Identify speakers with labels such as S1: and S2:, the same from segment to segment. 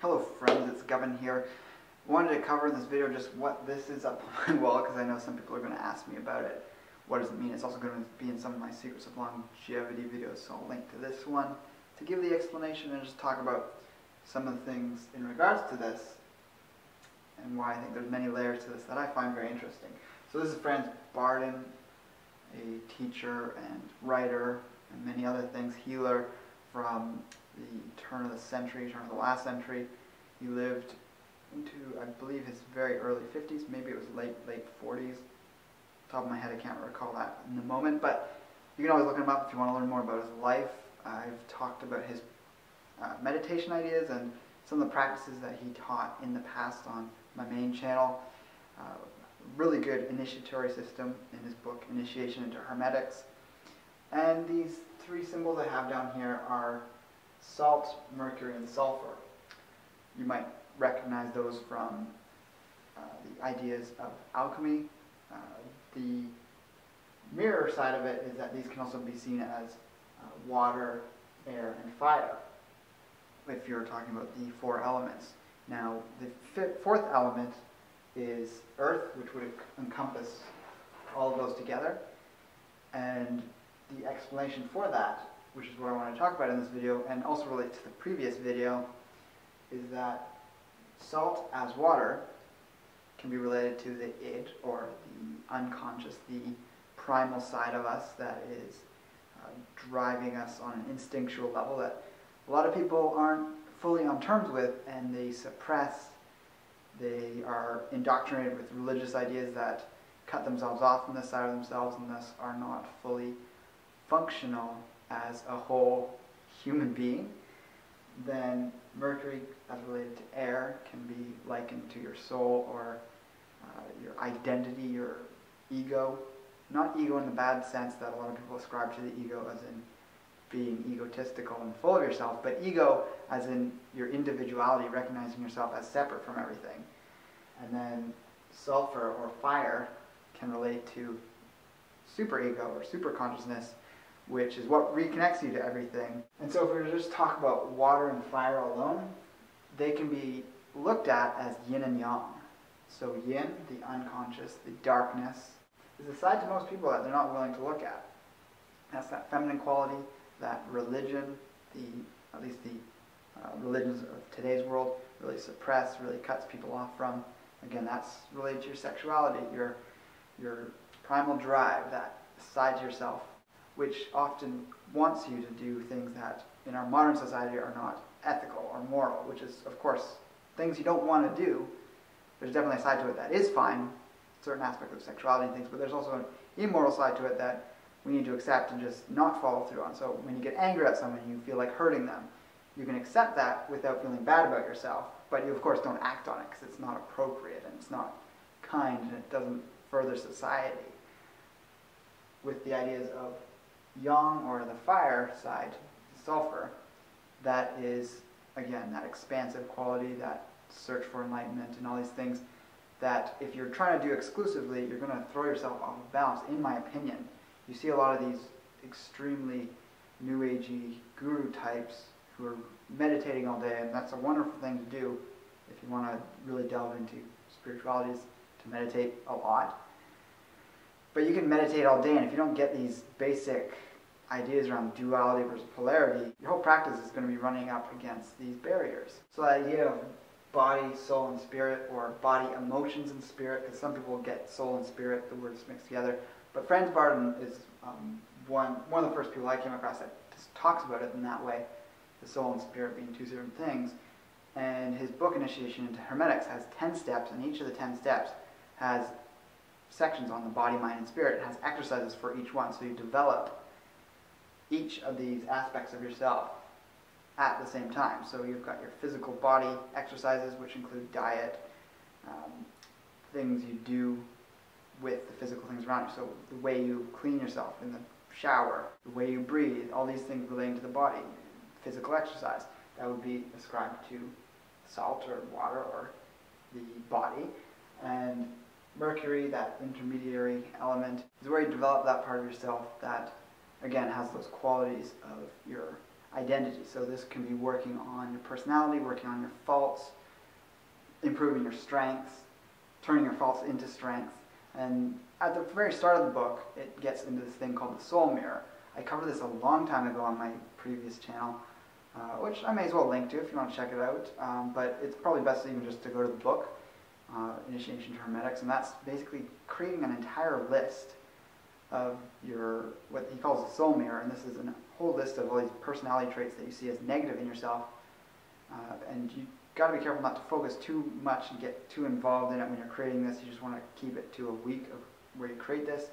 S1: Hello friends, it's Govan here. I wanted to cover in this video just what this is up on my wall because I know some people are going to ask me about it. What does it mean? It's also going to be in some of my Secrets of Longevity videos, so I'll link to this one to give the explanation and just talk about some of the things in regards to this and why I think there's many layers to this that I find very interesting. So this is friends Bardon, a teacher and writer and many other things, healer from the turn of the last century. He lived into, I believe, his very early 50s, maybe it was late 40s. Top of my head, I can't recall that in the moment, but you can always look him up if you want to learn more about his life. I've talked about his meditation ideas and some of the practices that he taught in the past on my main channel. Really good initiatory system in his book, Initiation into Hermetics. And these three symbols I have down here are salt, mercury, and sulfur. You might recognize those from the ideas of alchemy. The mirror side of it is that these can also be seen as water, air, and fire, if you're talking about the four elements. Now, the fourth element is earth, which would encompass all of those together. And the explanation for that, which is what I want to talk about in this video, and also relates to the previous video, is that salt as water can be related to the id, or the unconscious, the primal side of us that is driving us on an instinctual level that a lot of people aren't fully on terms with, and they suppress. They are indoctrinated with religious ideas that cut themselves off from this side of themselves and thus are not fully functional as a whole human being. Then Mercury, as related to air, can be likened to your soul or your identity, your ego. Not ego in the bad sense that a lot of people ascribe to the ego as in being egotistical and full of yourself, but ego as in your individuality, recognizing yourself as separate from everything. And then sulfur or fire can relate to superego or super consciousness, which is what reconnects you to everything. And so if we were to just talk about water and fire alone, they can be looked at as yin and yang. So yin, the unconscious, the darkness, is a side to most people that they're not willing to look at. That's that feminine quality, that religion, at least the religions of today's world really suppress, really cuts people off from. Again, that's related to your sexuality, your primal drive, that side to yourself, which often wants you to do things that in our modern society are not ethical or moral, which is, of course, things you don't want to do. There's definitely a side to it that is fine, certain aspects of sexuality and things, but there's also an immoral side to it that we need to accept and just not follow through on. So when you get angry at someone and you feel like hurting them, you can accept that without feeling bad about yourself, but you of course don't act on it because it's not appropriate and it's not kind and it doesn't further society. With the ideas of yang, or the fire side, sulfur, that is, again, that expansive quality, that search for enlightenment and all these things that if you're trying to do exclusively, you're going to throw yourself off of balance, in my opinion. You see a lot of these extremely new agey guru types who are meditating all day, and that's a wonderful thing to do if you want to really delve into spiritualities, to meditate a lot. But you can meditate all day, and if you don't get these basic ideas around duality versus polarity, your whole practice is going to be running up against these barriers. So the idea of body, soul, and spirit, or body, emotions, and spirit, because some people get soul and spirit, the words mixed together. But Franz Bardon is one of the first people I came across that just talks about it in that way, the soul and spirit being two different things. And his book, Initiation into Hermetics, has 10 steps, and each of the 10 steps has sections on the body, mind, and spirit. It has exercises for each one, so you develop each of these aspects of yourself at the same time. So you've got your physical body exercises, which include diet, things you do with the physical things around you. So the way you clean yourself in the shower, the way you breathe, all these things relating to the body, physical exercise, that would be ascribed to salt or water or the body. And Mercury, that intermediary element, is where you develop that part of yourself that, again, has those qualities of your identity. So this can be working on your personality, working on your faults, improving your strengths, turning your faults into strengths. And at the very start of the book, it gets into this thing called the soul mirror. I covered this a long time ago on my previous channel, which I may as well link to if you want to check it out. But it's probably best even just to go to the book, Initiation to Hermetics, and that's basically creating an entire list of your, what he calls the soul mirror, and this is a whole list of all these personality traits that you see as negative in yourself, and you got to be careful not to focus too much and get too involved in it when you're creating this. You just want to keep it to a week of where you create this,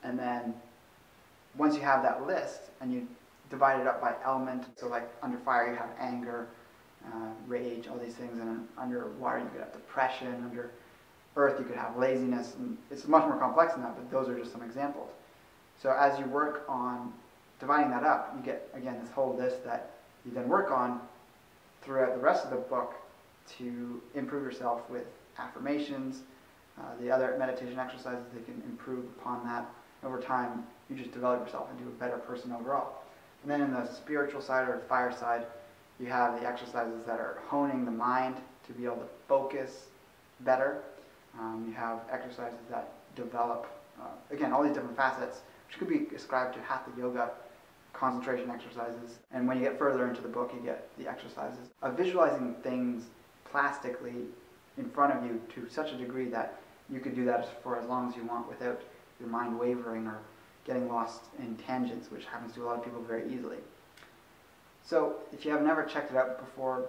S1: and then once you have that list and you divide it up by element, so like under fire you have anger, rage, all these things, and under water you could have depression, under earth you could have laziness, and it's much more complex than that, but those are just some examples. So as you work on dividing that up, you get, again, this whole list that you then work on throughout the rest of the book to improve yourself with affirmations, the other meditation exercises that can improve upon that. Over time, you just develop yourself into a better person overall. And then in the spiritual side or fire side, you have the exercises that are honing the mind to be able to focus better. You have exercises that develop, again, all these different facets, which could be ascribed to Hatha Yoga, concentration exercises. And when you get further into the book, you get the exercises of visualizing things plastically in front of you to such a degree that you could do that for as long as you want without your mind wavering or getting lost in tangents, which happens to a lot of people very easily. So if you have never checked it out before,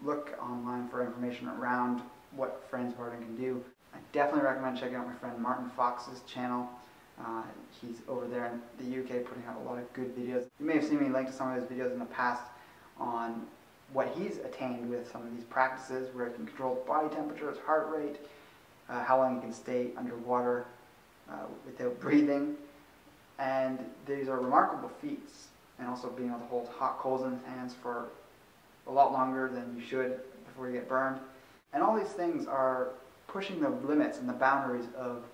S1: look online for information around what Franz Bardon can do. I definitely recommend checking out my friend Martin Fox's channel. He's over there in the UK putting out a lot of good videos. You may have seen me link to some of his videos in the past on what he's attained with some of these practices, where he can control his body temperature, his heart rate, how long he can stay underwater without breathing. And these are remarkable feats, and also being able to hold hot coals in his hands for a lot longer than you should before you get burned. And all these things are pushing the limits and the boundaries of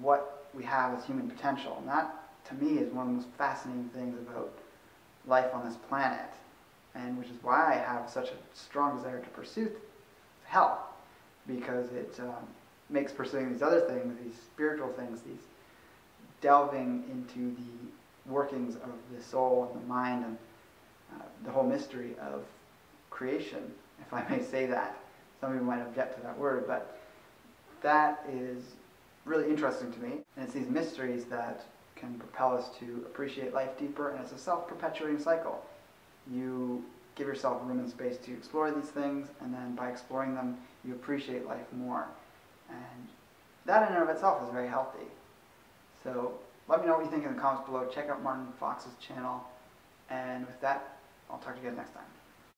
S1: what we have as human potential. And that, to me, is one of the most fascinating things about life on this planet, and which is why I have such a strong desire to pursue health, because it makes pursuing these other things, these spiritual things, these delving into the workings of the soul and the mind and the whole mystery of creation, if I may say that. Some people might object to that word, but that is really interesting to me. And it's these mysteries that can propel us to appreciate life deeper, and it's a self-perpetuating cycle. You give yourself room and space to explore these things, and then by exploring them, you appreciate life more. And that in and of itself is very healthy. So let me know what you think in the comments below. Check out Martin Fox's channel. And with that, I'll talk to you guys next time.